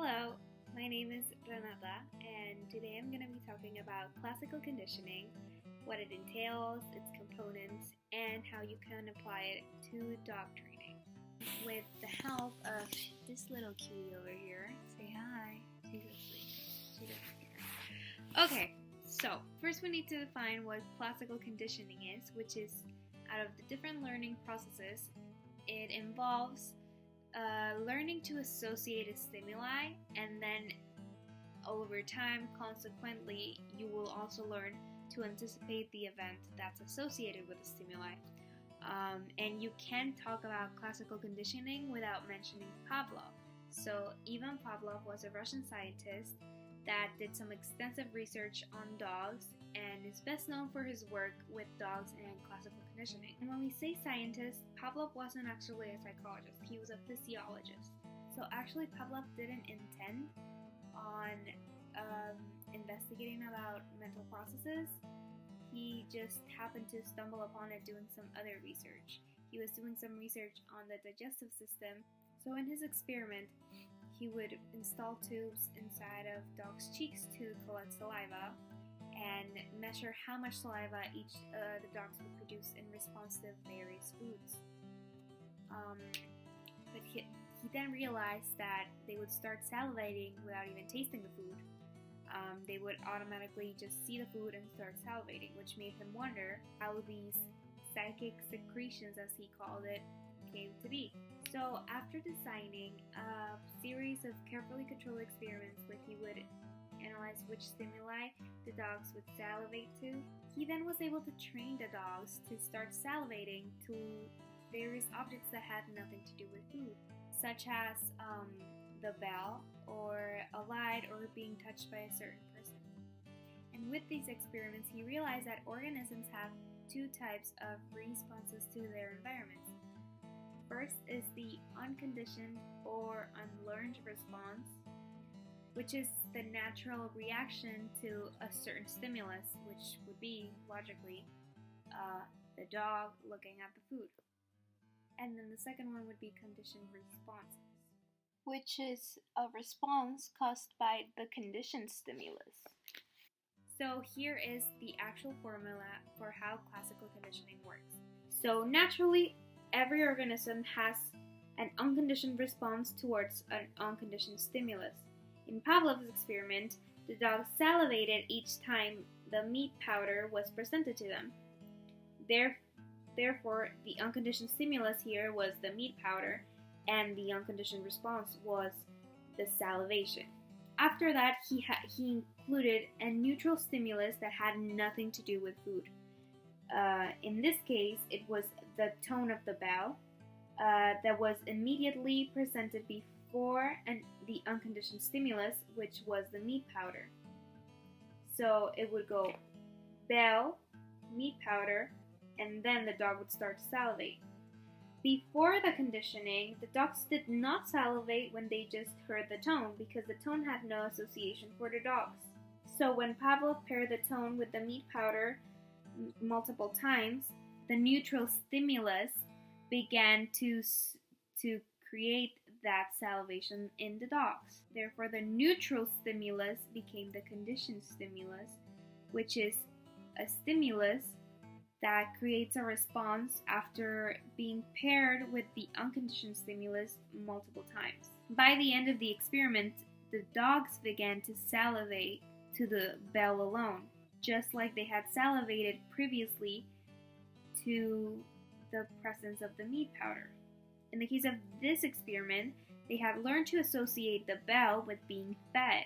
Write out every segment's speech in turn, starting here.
Hello, my name is Renata, and today I'm going to be talking about classical conditioning, what it entails, its components, and how you can apply it to dog training. With the help of this little cutie over here, say hi. She's asleep. She's over here. Okay, so first we need to define what classical conditioning is, which is out of the different learning processes, it involves learning to associate a stimuli, and then over time, consequently, you will also learn to anticipate the event that's associated with the stimuli. And you can't talk about classical conditioning without mentioning Pavlov. So Ivan Pavlov was a Russian scientist that did some extensive research on dogs and is best known for his work with dogs and classical conditioning. And when we say scientist, Pavlov wasn't actually a psychologist, he was a physiologist. So actually Pavlov didn't intend on investigating about mental processes. He just happened to stumble upon it doing some other research. He was doing some research on the digestive system. So in his experiment, he would install tubes inside of dogs' cheeks to collect saliva and measure how much saliva each the dogs would produce in response to various foods. But he then realized that they would start salivating without even tasting the food. They would automatically just see the food and start salivating, which made him wonder how these psychic secretions, as he called it, came to be. So after designing a series of carefully controlled experiments where he would analyze which stimuli the dogs would salivate to, he then was able to train the dogs to start salivating to various objects that had nothing to do with food, such as the bell or a light or being touched by a certain person. And with these experiments, he realized that organisms have two types of responses to their environments. First is the unconditioned or unlearned response, which is the natural reaction to a certain stimulus, which would be, logically, the dog looking at the food. And then the second one would be conditioned responses, which is a response caused by the conditioned stimulus. So here is the actual formula for how classical conditioning works. So naturally, every organism has an unconditioned response towards an unconditioned stimulus. In Pavlov's experiment, the dogs salivated each time the meat powder was presented to them. Therefore, the unconditioned stimulus here was the meat powder, and the unconditioned response was the salivation. After that, he included a neutral stimulus that had nothing to do with food. In this case, it was the tone of the bell that was immediately presented before the unconditioned stimulus, which was the meat powder. So it would go bell, meat powder, and then the dog would start to salivate. Before the conditioning, the dogs did not salivate when they just heard the tone because the tone had no association for the dogs. So when Pavlov paired the tone with the meat powder multiple times, the neutral stimulus began to create that salivation in the dogs. Therefore, the neutral stimulus became the conditioned stimulus, which is a stimulus that creates a response after being paired with the unconditioned stimulus multiple times. By the end of the experiment, the dogs began to salivate to the bell alone, just like they had salivated previously to the presence of the meat powder. In the case of this experiment, they had learned to associate the bell with being fed,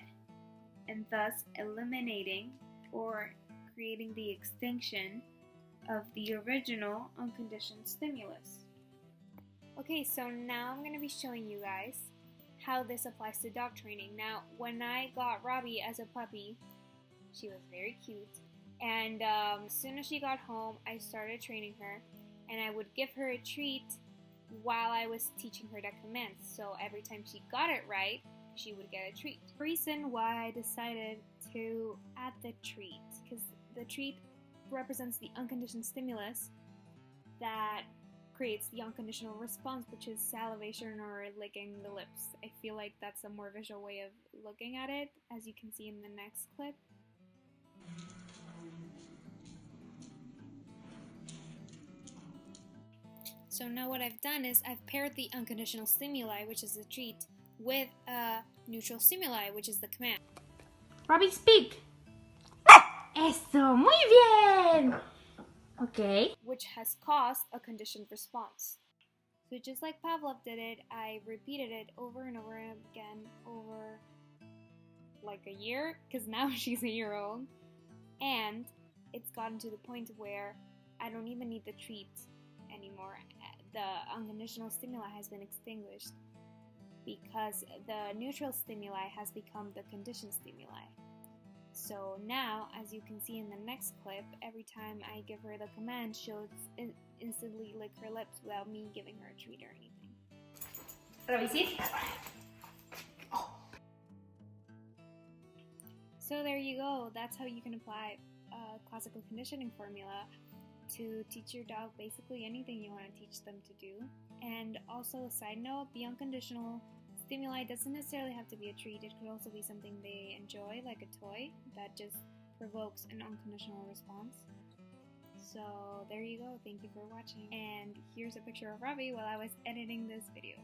and thus eliminating or creating the extinction of the original unconditioned stimulus. Okay, so now I'm going to be showing you guys how this applies to dog training. Now, when I got Robbie as a puppy, she was very cute, and as soon as she got home, I started training her, and I would give her a treat while I was teaching her the commands. So every time she got it right, she would get a treat. The reason why I decided to add the treat, because the treat represents the unconditioned stimulus that creates the unconditional response, which is salivation or licking the lips. I feel like that's a more visual way of looking at it, as you can see in the next clip. So now what I've done is I've paired the unconditional stimuli, which is the treat, with a neutral stimuli, which is the command. Robbie, speak! Eso, muy bien! Okay. Which has caused a conditioned response. So just like Pavlov did it, I repeated it over and over again over like a year, because now she's a year old, and it's gotten to the point where I don't even need the treat anymore. The unconditional stimuli has been extinguished because the neutral stimuli has become the conditioned stimuli. So now, as you can see in the next clip, every time I give her the command, she'll instantly lick her lips without me giving her a treat or anything. So there you go. That's how you can apply a classical conditioning formula to teach your dog basically anything you want to teach them to do. And also, a side note, the unconditional stimuli doesn't necessarily have to be a treat. It could also be something they enjoy, like a toy that just provokes an unconditional response. So there you go. Thank you for watching. And here's a picture of Robbie while I was editing this video.